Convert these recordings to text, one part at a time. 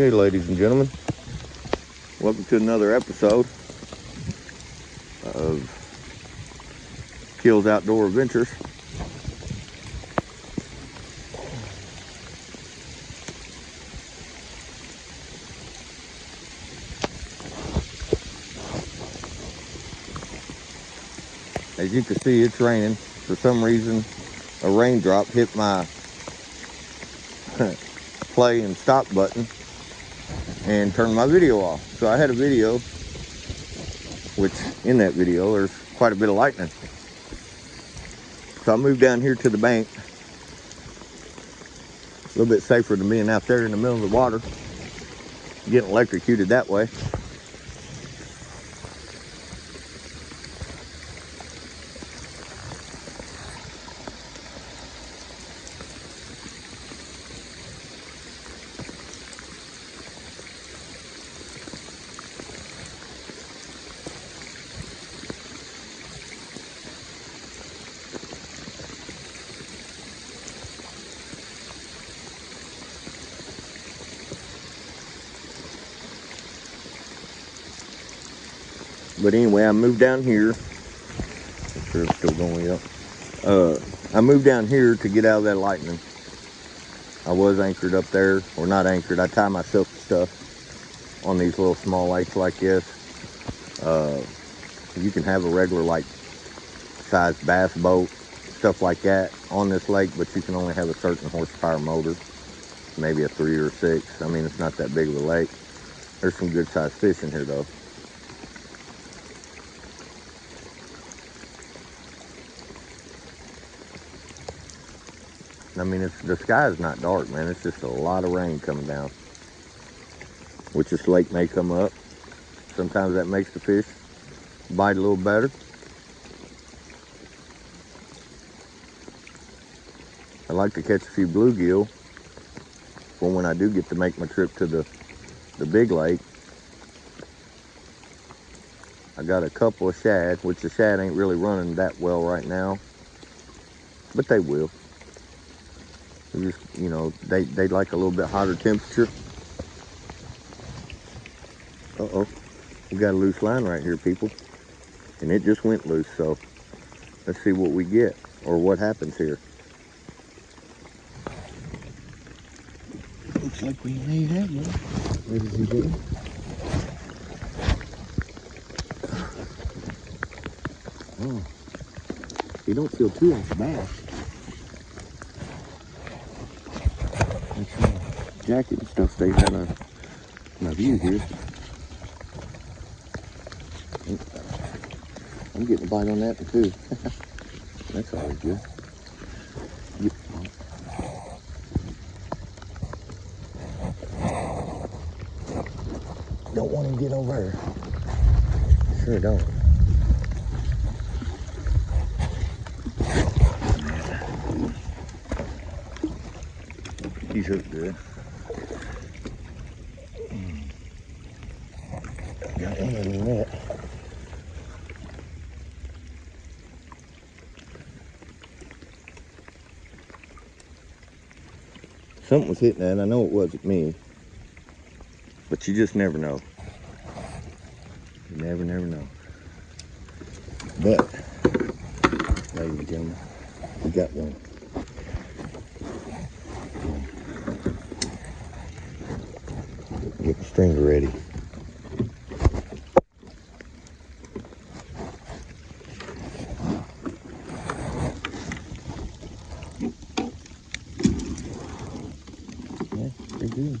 Okay, ladies and gentlemen, welcome to another episode of Kills Outdoor Adventures. As you can see, it's raining. For some reason, a raindrop hit my play and stop button and turned my video off. So I had a video, which in that video there's quite a bit of lightning. So I moved down here to the bank. A little bit safer than being out there in the middle of the water, getting electrocuted that way. But anyway, I moved down here. I'm sure it's still going up. I moved down here to get out of that lightning. I was anchored up there, or not anchored. I tie myself to stuff on these little small lakes like this. You can have a regular like size bass boat, stuff like that on this lake, but you can only have a certain horsepower motor, maybe a 3 or 6. I mean, it's not that big of a lake. There's some good sized fish in here though. I mean, the sky is not dark, man. It's just a lot of rain coming down, which this lake may come up. Sometimes that makes the fish bite a little better. I like to catch a few bluegill for when I do get to make my trip to the big lake. I got a couple of shad, which the shad ain't really running that well right now, but they will. They just, you know, they like a little bit hotter temperature. Uh-oh, we got a loose line right here, people. And it just went loose, so let's see what we get, or what happens here. Looks like we may have one. Where does he go? Oh, he don't feel too off the bass. Jacket and stuff stays out of my view here. I'm getting a bite on that one too. That's always good. Yep. Don't want him to get over there. Sure don't. He's hooked good. Got one in the net. Something was hitting that. I know it wasn't me. But you just never know. You never know. But, ladies and gentlemen, we got one. Get the stringer ready. Yeah, pretty good.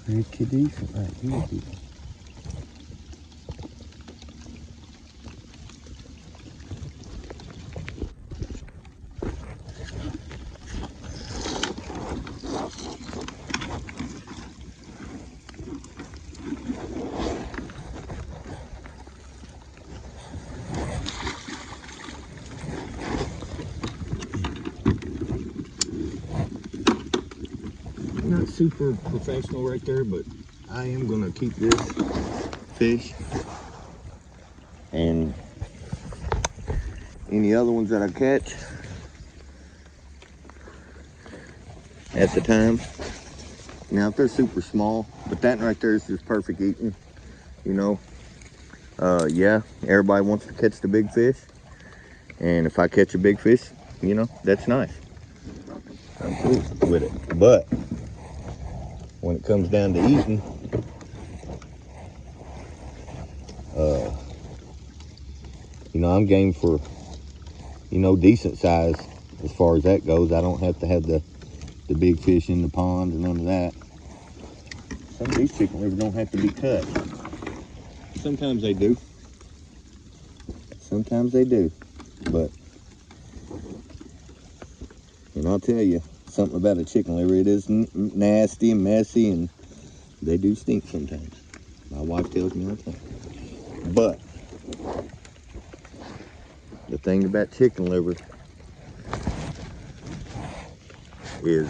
Pretty decent right here, people. Not super professional right there, but I am gonna keep this fish and any other ones that I catch at the time. Now, if they're super small, but that right there is just perfect eating, you know. Yeah, everybody wants to catch the big fish. And if I catch a big fish, you know, that's nice. I'm cool with it. But when it comes down to eating, you know, I'm game for, you know, decent size as far as that goes. I don't have to have the big fish in the pond or none of that. Some of these chicken livers don't have to be cut. Sometimes they do. Sometimes they do. But, and I'll tell you, something about a chicken liver, it is nasty and messy, and they do stink sometimes. My wife tells me all the time. But the thing about chicken liver is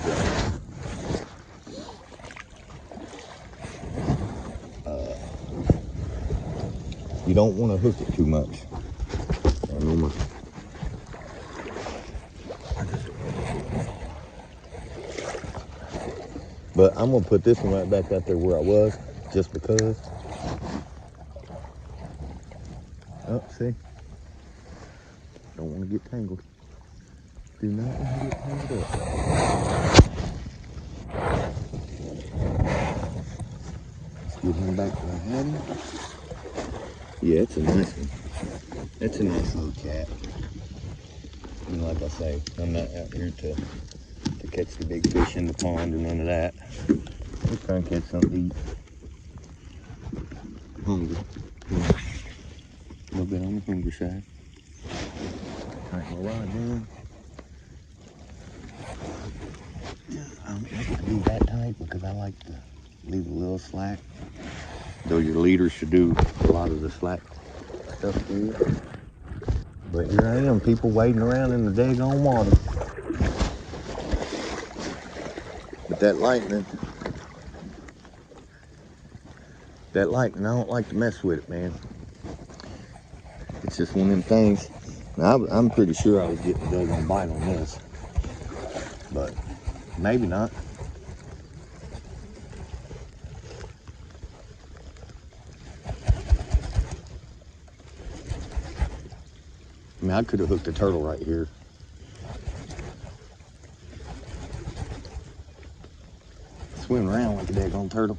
you don't want to hook it too much. But I'm gonna put this one right back out there where I was, just because. Oh, see? Don't want to get tangled. Do not want to get tangled up. Let's get him back where I had him. Yeah, it's a nice one. It's a nice little cat. And like I say, I'm not out here to catch the big fish in the pond or none of that. Just trying to catch something to eat. Hungry. Yeah. A little bit on the hungry side. Tighten my rod down. I don't like it to be that tight because I like to leave a little slack. Though your leader should do a lot of the slack stuff for you. But here I am, people wading around in the daggone water. But that lightning, I don't like to mess with it, man. It's just one of them things. Now, I'm pretty sure I was getting a daggone bite on this. But maybe not. I mean, I could have hooked a turtle right here. Swimming around like a daggone turtle.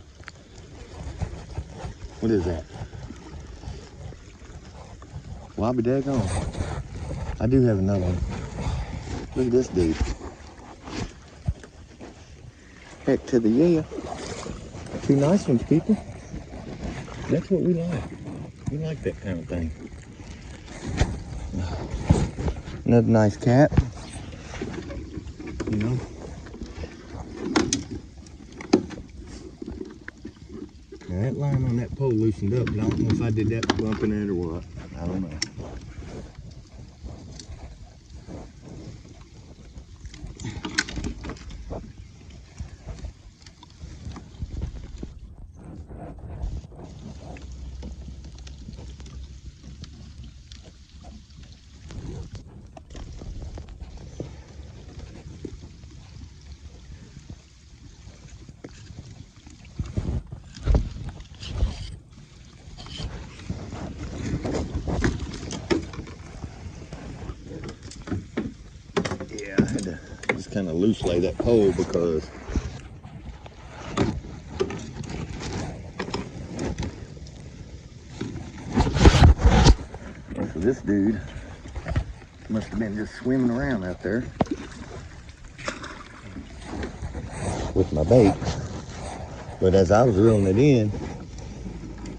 What is that? Well, I'll be daggone. I do have another one. Look at this dude. Heck to the yeah. Two nice ones, people. That's what we like. We like that kind of thing. Another nice cat. You know. Now that line on that pole loosened up, but I don't know if I did that by bumping it or what. I don't know. Yeah, I had to just kind of loose lay that pole because this dude must have been just swimming around out there with my bait. But as I was reeling it in,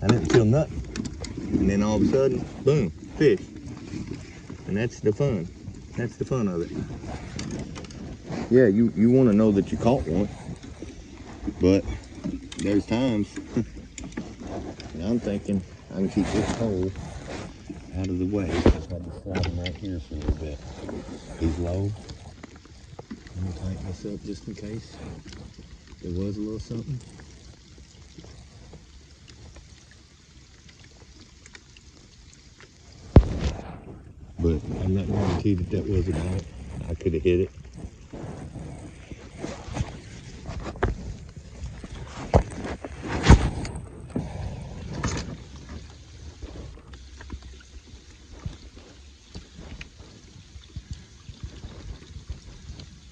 I didn't feel nothing. And then all of a sudden, boom, fish. And that's the fun. That's the fun of it. Yeah, you want to know that you caught one. But there's times, and I'm thinking I can keep this pole out of the way. Just had to slide him right here for a little bit. He's low. I'm going to tighten this up just in case there was a little something. but I'm not guaranteed that that was about it. I could have hit it.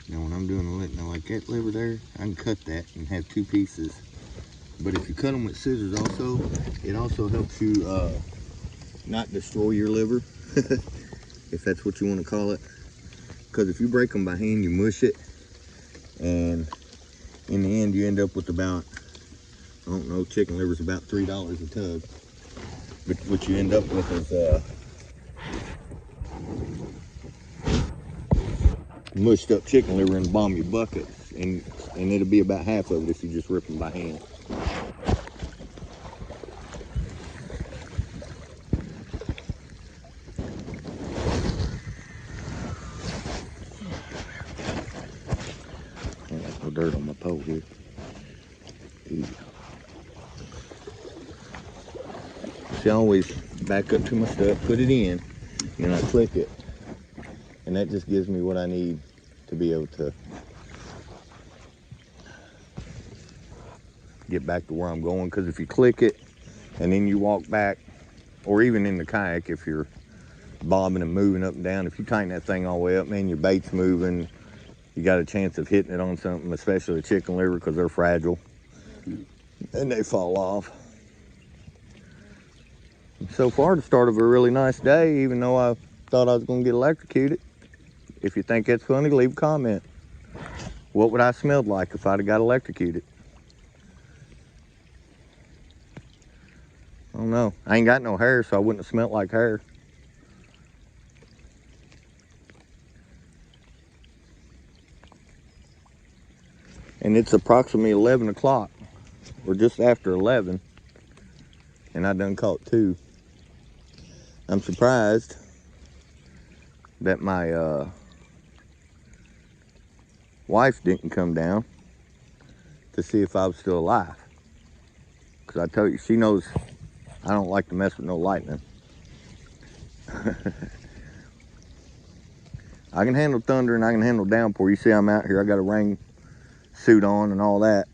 Now when I'm doing a lit, now like that liver there, I can cut that and have two pieces. But if you cut them with scissors also, it also helps you not destroy your liver, if that's what you want to call it. Because if you break them by hand, you mush it, and in the end you end up with about, I don't know, chicken liver's about $3 a tub. But what you end up with is mushed up chicken liver in the bottom of your bucket, and it'll be about half of it if you just rip them by hand. No dirt on my pole here. Easy. See, I always back up to my stuff, put it in, and I click it. And that just gives me what I need to be able to get back to where I'm going. Because if you click it and then you walk back, or even in the kayak, if you're bobbing and moving up and down, if you tighten that thing all the way up, man, your bait's moving. You got a chance of hitting it on something, especially a chicken liver, because they're fragile and they fall off. So far, the start of a really nice day, even though I thought I was going to get electrocuted. If you think it's funny, leave a comment. What would I have smelled like if I'd have got electrocuted? I don't know. I ain't got no hair, so I wouldn't have smelled like hair. And it's approximately 11 o'clock, or just after 11, and I done caught 2. I'm surprised that my wife didn't come down to see if I was still alive. Because I tell you, she knows I don't like to mess with no lightning. I can handle thunder and I can handle downpour. You see I'm out here, I got a rain suit on and all that.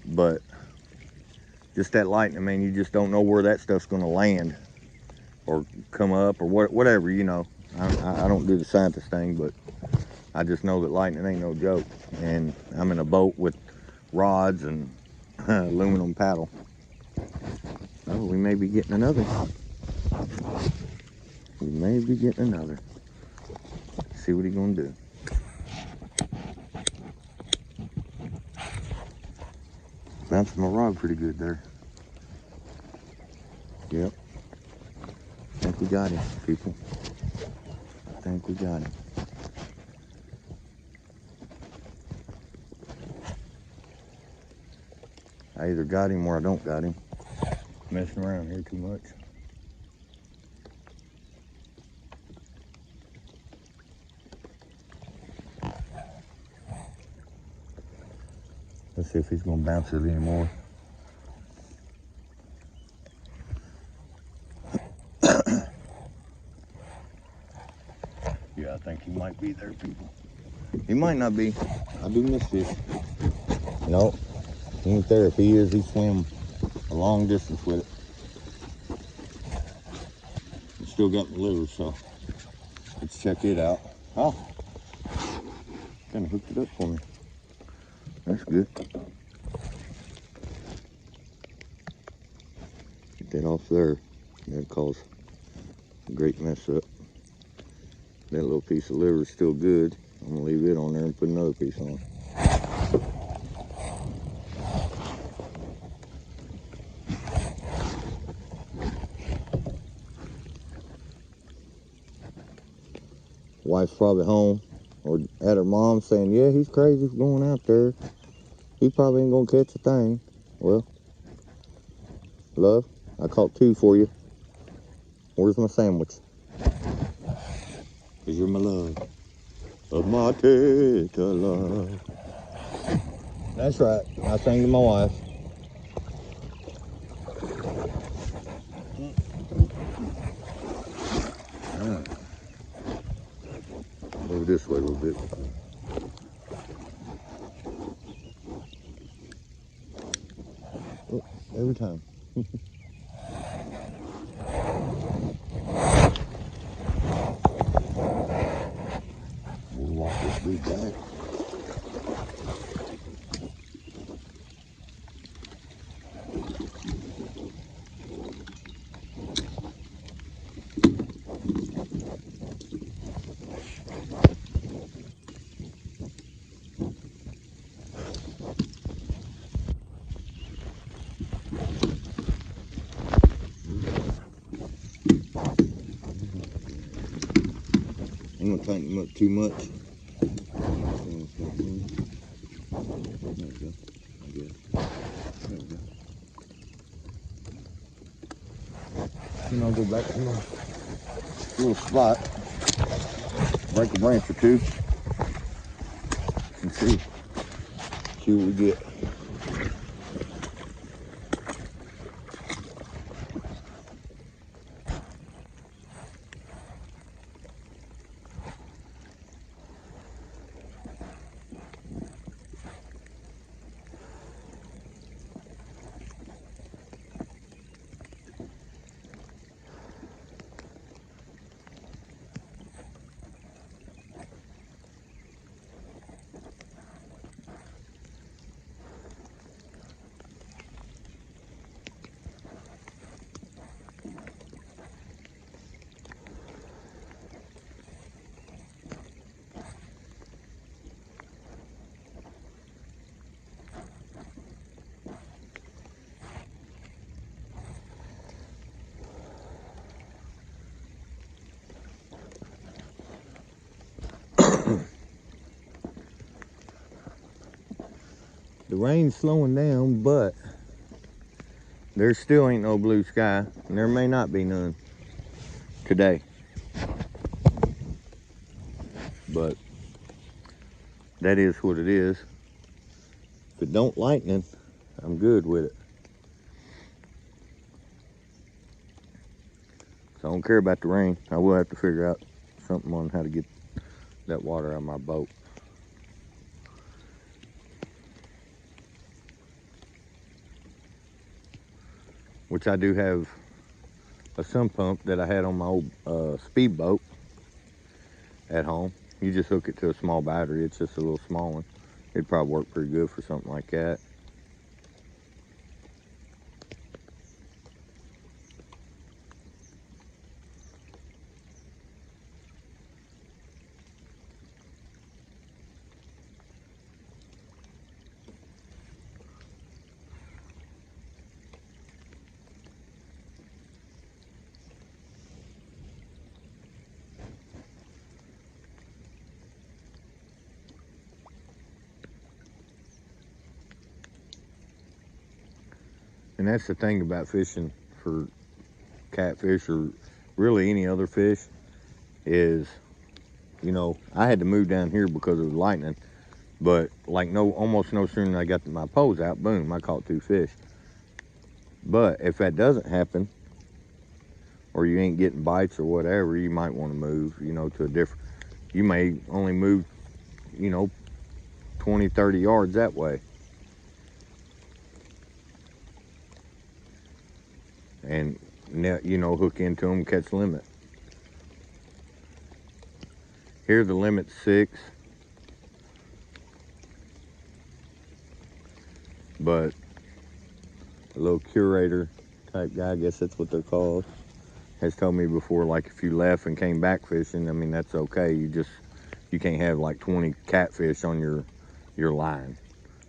But just that lightning, man, you just don't know where that stuff's gonna land or come up or whatever, you know. I don't do the scientist thing, but I just know that lightning ain't no joke. And I'm in a boat with rods and aluminum paddle. Oh, we may be getting another. We may be getting another. Let's see what he's gonna do. Bouncing my rod pretty good there. Yep. I think we got him, people. I think we got him. I either got him or I don't got him. Messing around here too much. Let's see if he's gonna bounce it anymore. Yeah, I think he might be there, people. He might not be. I do miss fish. Nope, he ain't there. If he is, he swim a long distance with it. He still got the liver, so let's check it out. Oh, kind of hooked it up for me. That's good. Get that off there. That'd cause a great mess up. That little piece of liver is still good. I'm gonna leave it on there and put another piece on. Wife's probably home or at her mom saying, yeah, he's crazy for going out there. He probably ain't gonna catch a thing. Well, love, I caught 2 for you. Where's my sandwich? Cause you're my love. Of my tender love. That's right. I sang to my wife. over this way a little bit. Oh, every time. We'll walk this dude back. I'm gonna tighten him up too much. There we go. I guess. There we go. Then I'll go back to my little spot, break a branch or two, and see what we get. The rain's slowing down, but there still ain't no blue sky, and there may not be none today. But that is what it is. If it don't lightning, I'm good with it. So I don't care about the rain. I will have to figure out something on how to get that water out of my boat. Which I do have a sump pump that I had on my old speedboat at home. You just hook it to a small battery. It's just a little small one. It'd probably work pretty good for something like that. And that's the thing about fishing for catfish or really any other fish is, you know, I had to move down here because of the lightning, but like almost no sooner than I got my poles out, boom, I caught 2 fish. But if that doesn't happen, or you ain't getting bites or whatever, you might want to move, you know, to a different, you may only move, you know, 20, 30 yards that way. And, you know, hook into them, catch limit. Here the limit's 6. But a little curator type guy, I guess that's what they're called, has told me before, like if you left and came back fishing, I mean, that's okay. You can't have like 20 catfish on your line.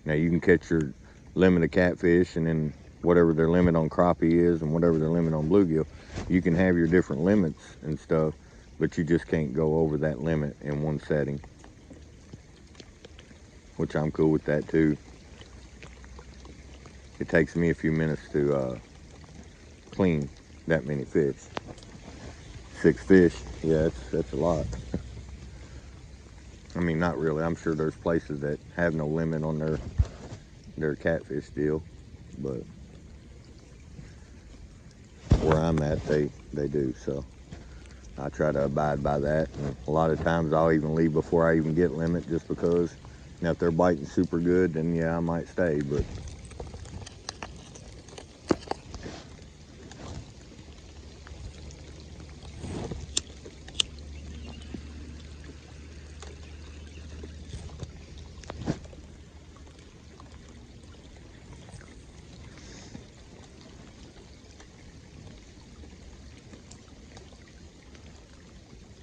Now you can catch your limit of catfish, and then whatever their limit on crappie is and whatever their limit on bluegill, you can have your different limits and stuff, but you just can't go over that limit in one setting, which I'm cool with that too. It takes me a few minutes to clean that many fish. 6 fish, yeah, that's a lot. I mean, not really. I'm sure there's places that have no limit on their catfish deal, but where I'm at, they do. So I try to abide by that. And a lot of times I'll even leave before I even get limit, just because, you know, if they're biting super good, then yeah, I might stay. But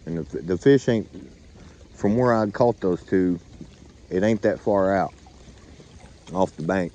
and the fish ain't, from where I caught those two, it ain't that far out off the bank.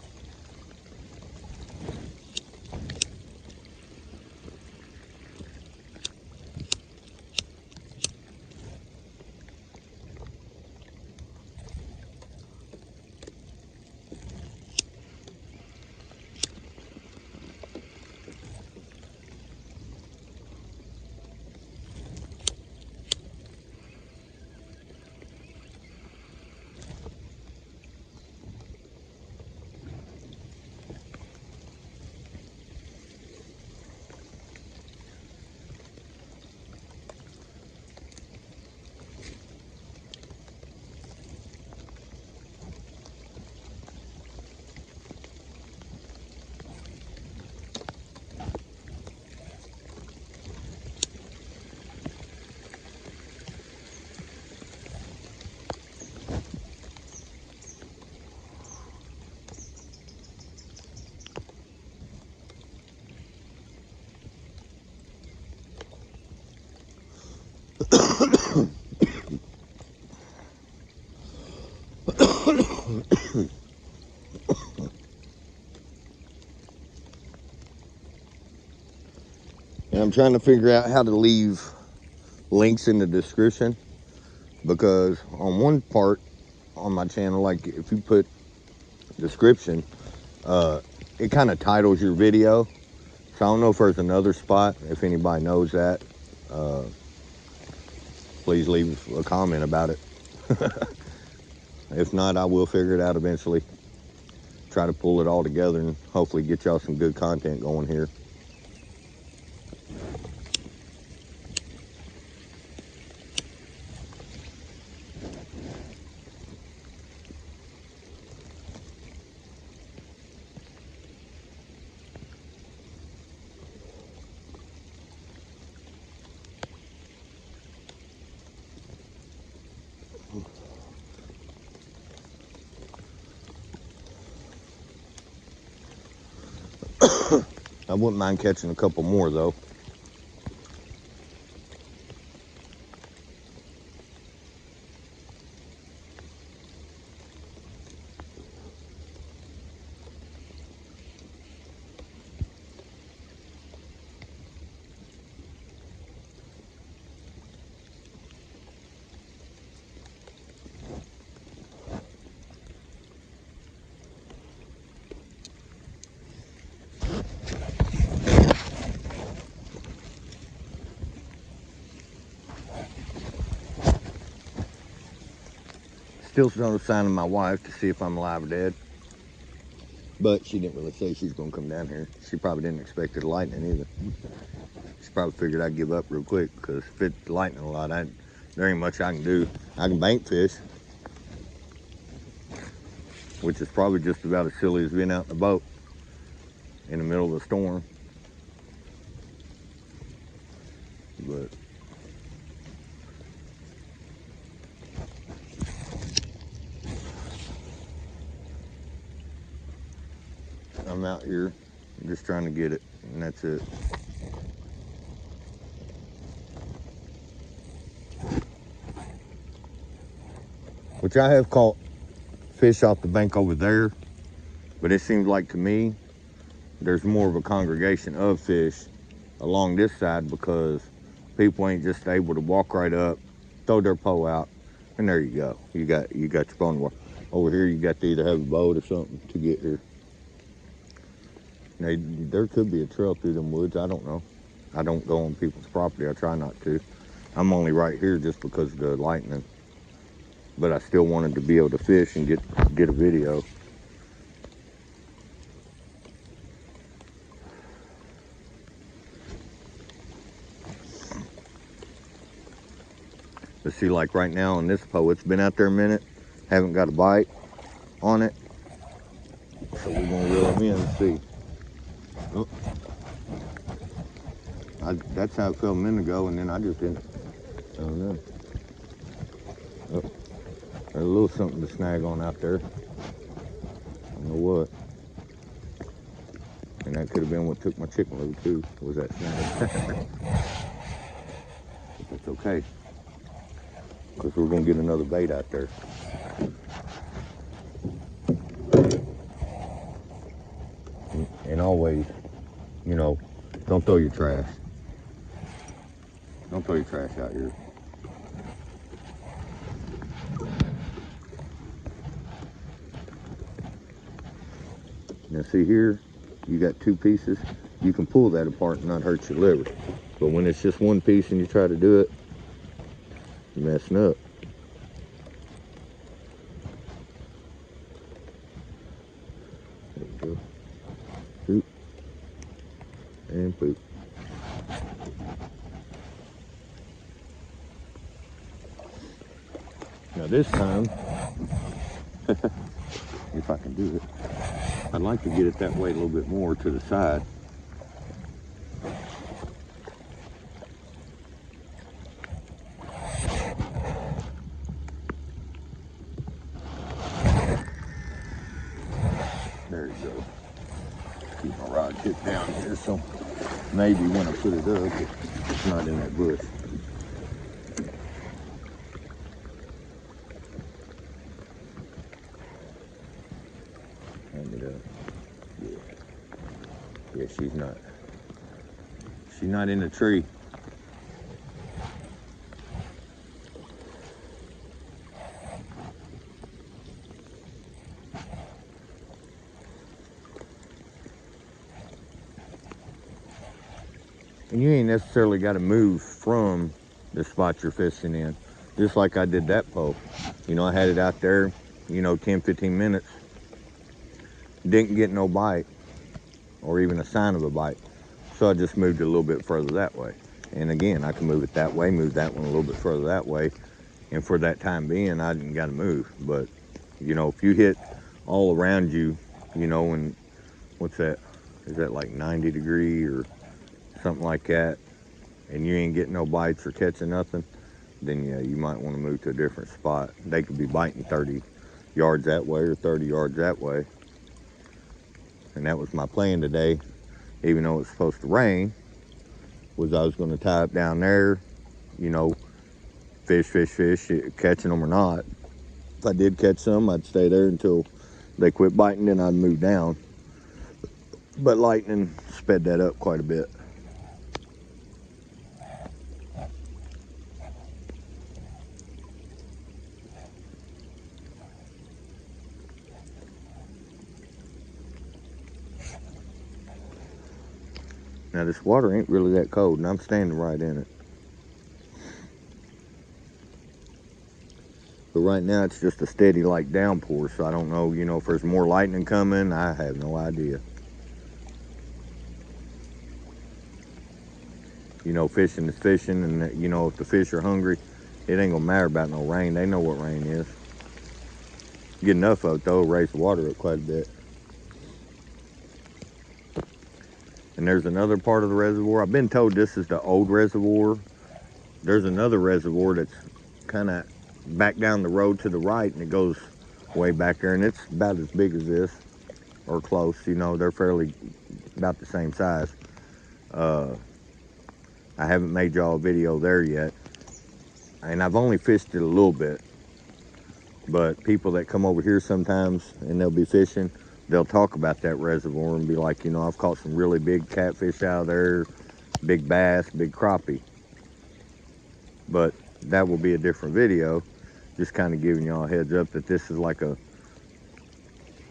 And I'm trying to figure out how to leave links in the description, because on one part on my channel, like if you put description, it kind of titles your video. So I don't know if there's another spot. If anybody knows that, please leave a comment about it. If not, I will figure it out eventually. Try to pull it all together and hopefully get y'all some good content going here. I wouldn't mind catching a couple more though. Still no sign of my wife to see if I'm alive or dead. But she didn't really say she's gonna come down here. She probably didn't expect it lightning either. She probably figured I'd give up real quick, because if it's lightning a lot, there ain't much I can do. I can bank fish, which is probably just about as silly as being out in a boat in the middle of a storm. But I'm out here just trying to get it, and that's it. Which I have caught fish off the bank over there, but it seems like to me there's more of a congregation of fish along this side, because people ain't just able to walk right up, throw their pole out, and there you go. You got your phone. Over here you got to either have a boat or something to get here. Now, there could be a trail through them woods. I don't know. I don't go on people's property. I try not to. I'm only right here just because of the lightning. But I still wanted to be able to fish and get a video. But see, like right now on this pole, it's been out there a minute, haven't got a bite on it. So we're gonna reel them in and see. Oh. That's how it felt a minute ago, and then I just didn't. I don't know. Oh, there's a little something to snag on out there. I don't know what. And that could have been what took my chicken liver too, was that snag. But that's okay, because we're gonna get another bait out there. And always, you know, don't throw your trash. Don't throw your trash out here. Now see here, you got two pieces. You can pull that apart and not hurt your liver. But when it's just one piece and you try to do it, you're messing up. There you go. Poop. And poop. Now this time, if I can do it, I'd like to get it that way a little bit more to the side. There you go. Keep my rod tip down here, so maybe when I put it up, it's not in that bush. Hand it up. Yeah. Yeah, she's not in the tree. And you ain't necessarily got to move from the spot you're fishing in. Just like I did that pole. You know, I had it out there, you know, 10, 15 minutes. Didn't get no bite or even a sign of a bite. So I just moved it a little bit further that way. And again, I can move it that way, move that one a little bit further that way. And for that time being, I didn't got to move. But, you know, if you hit all around you, you know, and what's that? Is that like 90 degree or something like that? And you ain't getting no bites or catching nothing, then yeah, you might want to move to a different spot. They could be biting 30 yards that way or 30 yards that way. And that was my plan today, even though it's supposed to rain, was I was going to tie up down there, you know, fish, catching them or not. If I did catch some, I'd stay there until they quit biting, then I'd move down. But lightning sped that up quite a bit. Now this water ain't really that cold, and I'm standing right in it. But right now it's just a steady like downpour, so I don't know, you know, if there's more lightning coming. I have no idea. You know, fishing is fishing, and you know, if the fish are hungry, it ain't gonna matter about no rain. They know what rain is. Get enough of it though, raise the water up quite a bit. And there's another part of the reservoir. I've been told this is the old reservoir. There's another reservoir that's kind of back down the road to the right, and it goes way back there, and it's about as big as this, or close. You know, they're fairly about the same size. I haven't made y'all a video there yet, and I've only fished it a little bit. But people that come over here sometimes and they'll be fishing, they'll talk about that reservoir and be like, you know, I've caught some really big catfish out of there, big bass, big crappie. But that will be a different video, just kind of giving y'all a heads up that this is like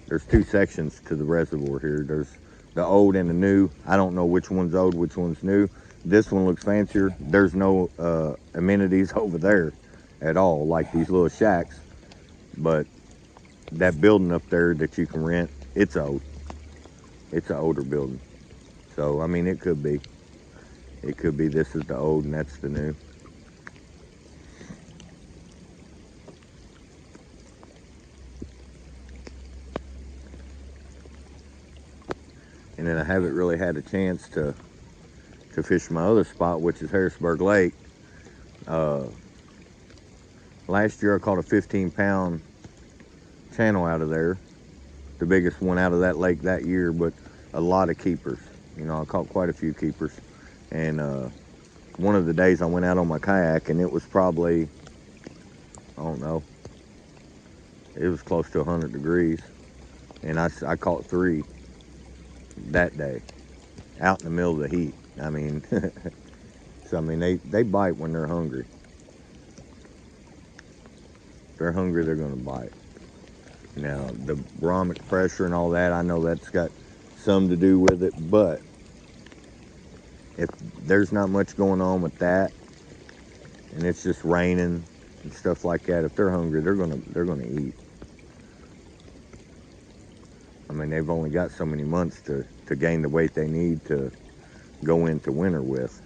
there's two sections to the reservoir here. There's the old and the new. I don't know which one's old, which one's new. This one looks fancier. There's no amenities over there at all, like these little shacks. But that building up there that you can rent, it's old. It's an older building. So, I mean, it could be this is the old and that's the new. And then I haven't really had a chance to fish my other spot, which is Harrisburg Lake. Last year I caught a 15-pound channel out of there, the biggest one out of that lake that year, but a lot of keepers. You know, I caught quite a few keepers. And one of the days I went out on my kayak, and it was probably, I don't know, it was close to 100 degrees. And I caught 3 that day out in the middle of the heat. I mean, so I mean, they bite when they're hungry. If they're hungry, they're gonna bite. Now, the barometric pressure and all that, I know that's got some to do with it, but if there's not much going on with that, and it's just raining and stuff like that, if they're hungry, they're gonna eat. I mean, they've only got so many months to gain the weight they need to go into winter with.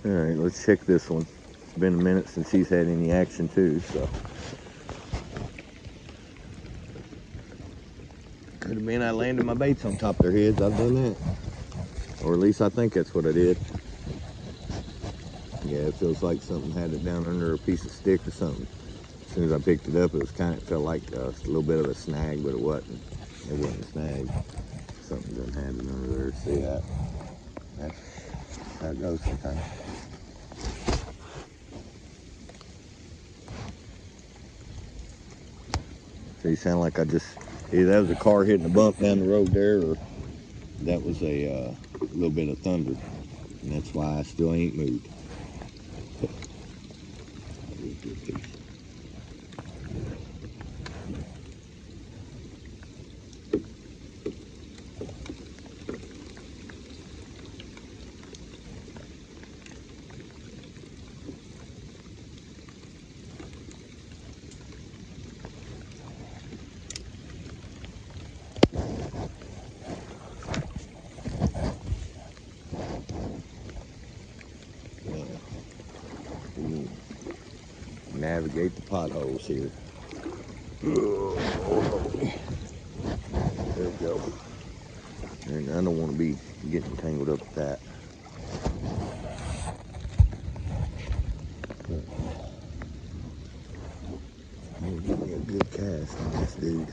All right, let's check this one. It's been a minute since he's had any action too, so. Could have been I landed my baits on top of their heads. I've done that. Or at least I think that's what I did. Yeah, it feels like something had it down under a piece of stick or something. As soon as I picked it up, it felt like a little bit of a snag, but it wasn't. It wasn't a snag. Something done had it under there. See that? That's how it goes sometimes. So you sound like either that was a car hitting a bump down the road there, or that was a little bit of thunder, and that's why I still ain't moved. Navigate the potholes here. There we go. And I don't want to be getting tangled up with that. Give me a good cast on this dude.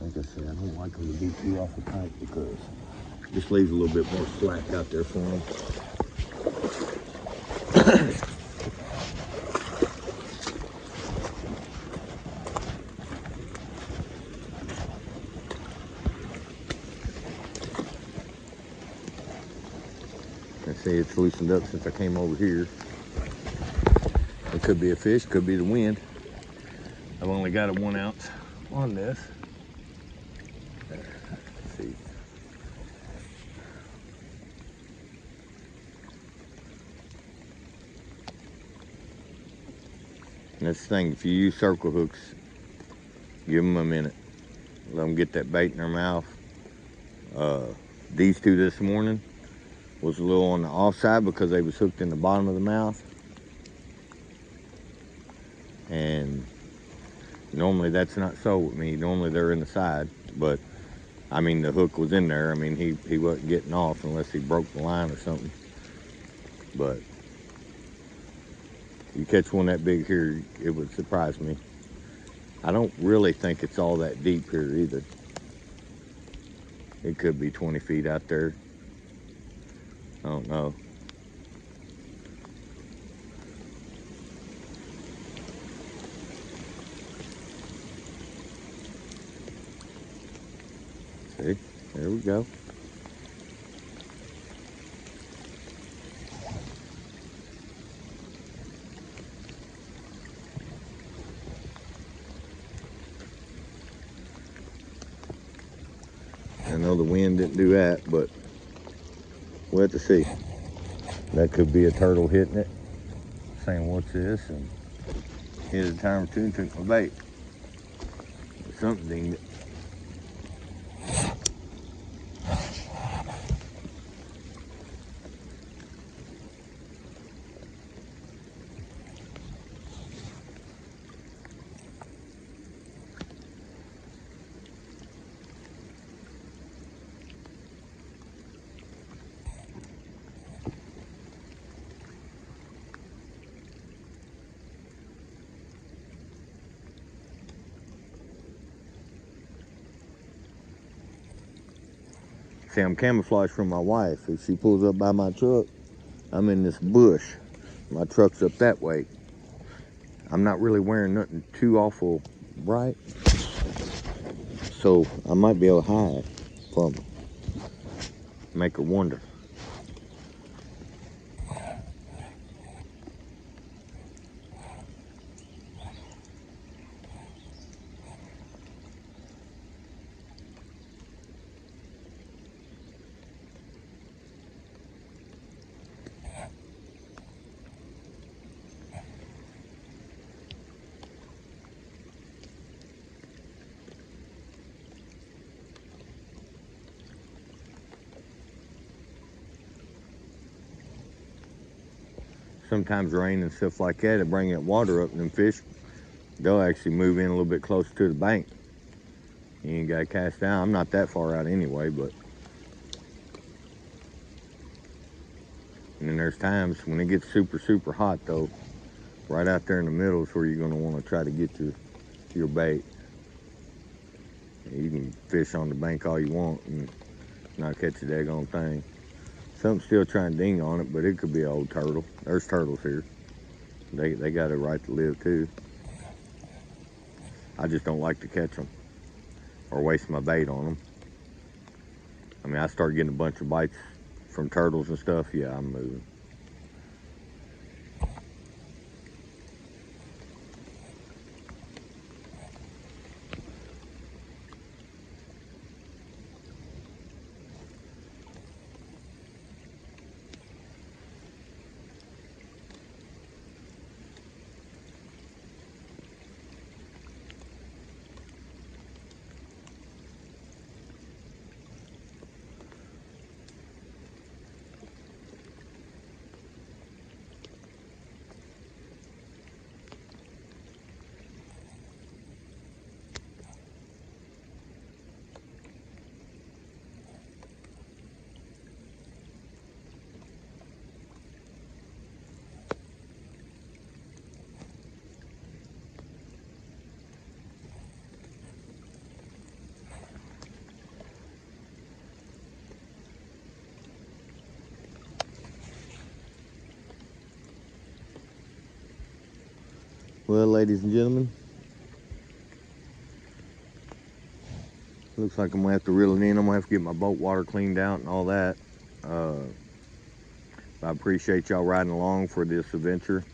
Like I said, I don't like them to be too awful tight because it just leaves a little bit more slack out there for them. I see it's loosened up since I came over here. It could be a fish, could be the wind. I've only got a 1 ounce on this. Let's see. And that's the thing, if you use circle hooks, give them a minute. Let them get that bait in their mouth. These two this morning was a little on the offside because they was hooked in the bottom of the mouth. And Normally that's not so with me. Normally they're in the side, but I mean the hook was in there. I mean he wasn't getting off unless he broke the line or something. But you catch one that big here, it would surprise me. I don't really think it's all that deep here either. It could be 20 feet out there. I don't know. See, there we go. I know the wind didn't do that, but we'll have to see. That could be a turtle hitting it, saying, "What's this?" and hit a time or two and took my bait. Something dinged it. See, I'm camouflaged from my wife. If she pulls up by my truck, I'm in this bush. My truck's up that way. I'm not really wearing nothing too awful bright, so I might be able to hide from her. Make her wonder. Sometimes rain and stuff like that, it bring that water up, and them fish, they'll actually move in a little bit closer to the bank. You ain't got to cast down. I'm not that far out anyway, but. And then there's times when it gets super, super hot, though, right out there in the middle is where you're going to want to try to get your bait. You can fish on the bank all you want and not catch a daggone thing. Something's still trying to ding on it, but it could be an old turtle. There's turtles here. They got a right to live too. I just don't like to catch them or waste my bait on them. I mean, I start getting a bunch of bites from turtles and stuff. Yeah, I'm moving. Well, ladies and gentlemen, looks like I'm gonna have to reel it in. I'm gonna have to get my boat water cleaned out and all that. I appreciate y'all riding along for this adventure.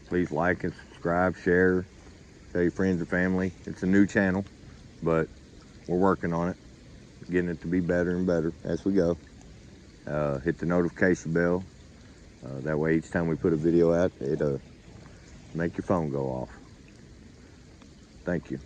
Please like and subscribe, share, tell your friends and family. It's a new channel, but we're working on it, getting it to be better and better as we go. Hit the notification bell. That way each time we put a video out, it'll make your phone go off. Thank you.